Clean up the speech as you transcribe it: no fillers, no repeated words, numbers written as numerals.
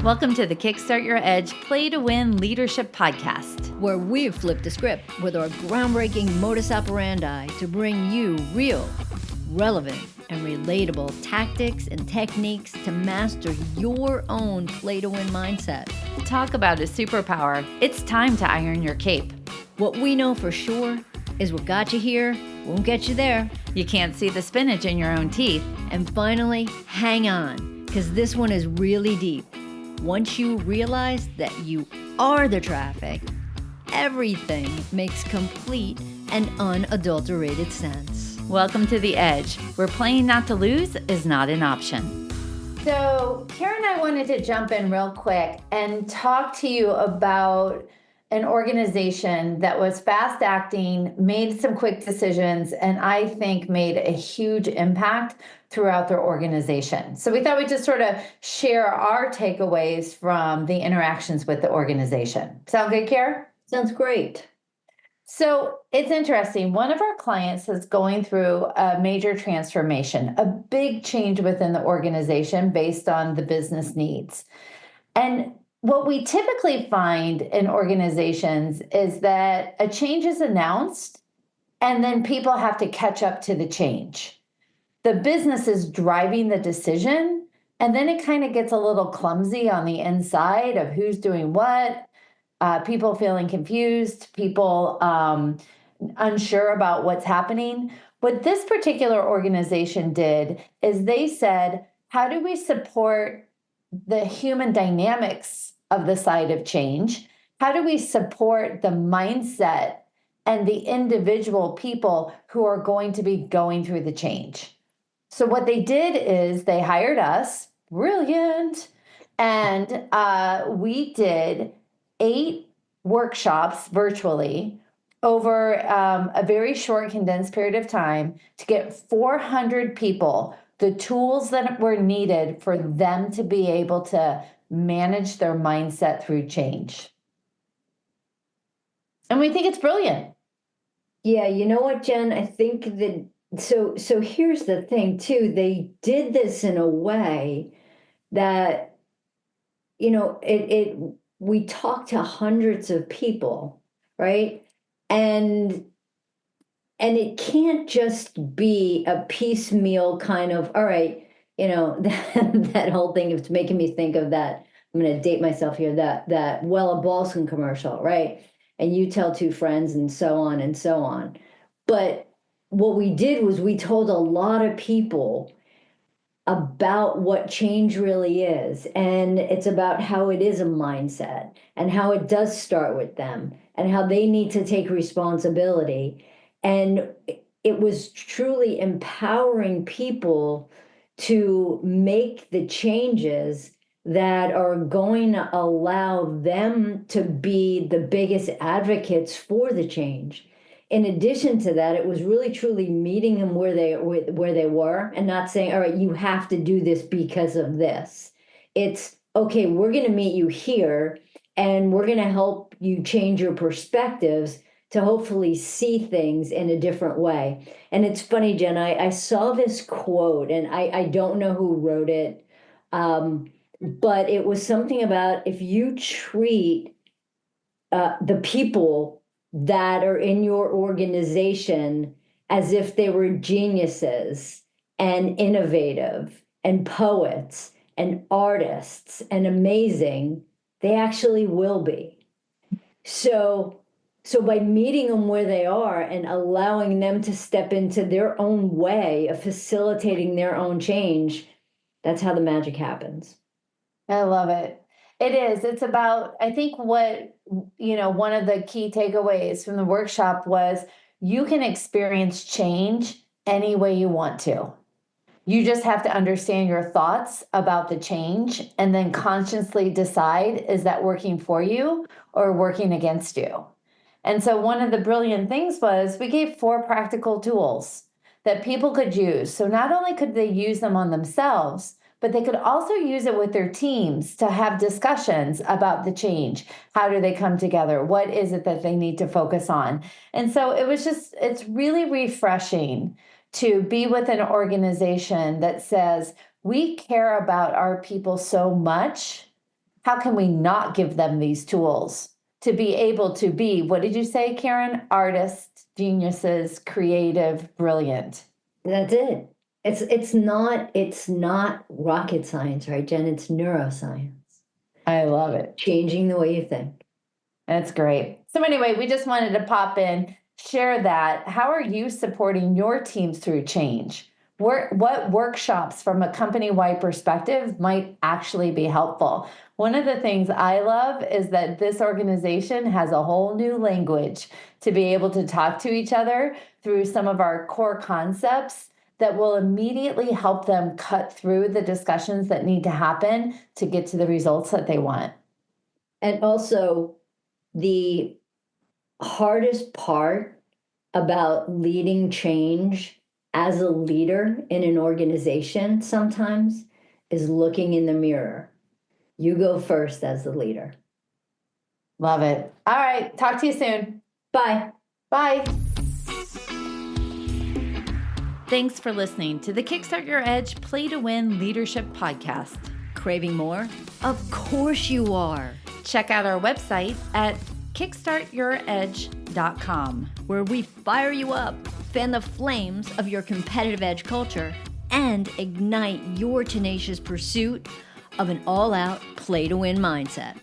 Welcome to the Kickstart Your Edge Play to Win Leadership Podcast, where we've flipped the script with our groundbreaking modus operandi to bring you real, relevant, and relatable tactics and techniques to master your own play to win mindset. Talk about a superpower. It's time to iron your cape. What we know for sure is what got you here won't get you there. You can't see the spinach in your own teeth. And finally, hang on, because this one is really deep. Once you realize that you are the traffic, everything makes complete and unadulterated sense. Welcome to The Edge, where playing not to lose is not an option. So, Karen and I wanted to jump in real quick and talk to you about an organization that was fast acting, made some quick decisions, and I think made a huge impact throughout their organization. So we thought we'd just sort of share our takeaways from the interactions with the organization. Sound good, Kara? Sounds great. So it's interesting. One of our clients is going through a major transformation, a big change within the organization based on the business needs. And what we typically find in organizations is that a change is announced and then people have to catch up to the change. The business is driving the decision, and then it kind of gets a little clumsy on the inside of who's doing what, people feeling confused, people unsure about what's happening. What this particular organization did is they said, how do we support the human dynamics of the side of change? How do we support the mindset and the individual people who are going to be going through the change? So what they did is they hired us, brilliant, and we did 8 workshops virtually over a very short condensed period of time to get 400 people the tools that were needed for them to be able to manage their mindset through change. And we think it's brilliant. Yeah, you know what, Jen? I think that so here's the thing too. They did this in a way that, we talked to hundreds of people, right? And it can't just be a piecemeal kind of, all right, that whole thing is making me think of that. I'm going to date myself here, that Wella Balsam commercial, right? And you tell 2 friends and so on and so on. But what we did was we told a lot of people about what change really is. And it's about how it is a mindset and how it does start with them and how they need to take responsibility. And it was truly empowering people to make the changes that are going to allow them to be the biggest advocates for the change. In addition to that, it was really truly meeting them where they were and not saying, all right, you have to do this because of this. It's, okay, we're going to meet you here and we're going to help you change your perspectives to hopefully see things in a different way. And it's funny, Jen, I saw this quote, and I don't know who wrote it, but it was something about if you treat the people that are in your organization as if they were geniuses and innovative and poets and artists and amazing, they actually will be. So by meeting them where they are and allowing them to step into their own way of facilitating their own change, that's how the magic happens. I love it. It is. It's about, I think what, one of the key takeaways from the workshop was you can experience change any way you want to. You just have to understand your thoughts about the change and then consciously decide, is that working for you or working against you? And so one of the brilliant things was we gave 4 practical tools that people could use. So not only could they use them on themselves, but they could also use it with their teams to have discussions about the change. How do they come together? What is it that they need to focus on? And so it's really refreshing to be with an organization that says, we care about our people so much how can we not give them these tools to be able to be, what did you say, Karen? Artists, geniuses, creative, brilliant. That's it. It's not rocket science, right, Jen? It's neuroscience. I love it. Changing the way you think. That's great. So anyway, we just wanted to pop in, share that. How are you supporting your teams through change? What workshops from a company-wide perspective might actually be helpful? One of the things I love is that this organization has a whole new language to be able to talk to each other through some of our core concepts that will immediately help them cut through the discussions that need to happen to get to the results that they want. And also, the hardest part about leading change as a leader in an organization sometimes is looking in the mirror. You go first as the leader. Love it. All right. Talk to you soon. Bye. Bye. Thanks for listening to the Kickstart Your Edge Play to Win Leadership Podcast. Craving more? Of course you are. Check out our website at kickstartyouredge.com, where we fire you up, fan the flames of your competitive edge culture, and ignite your tenacious pursuit of an all-out play-to-win mindset.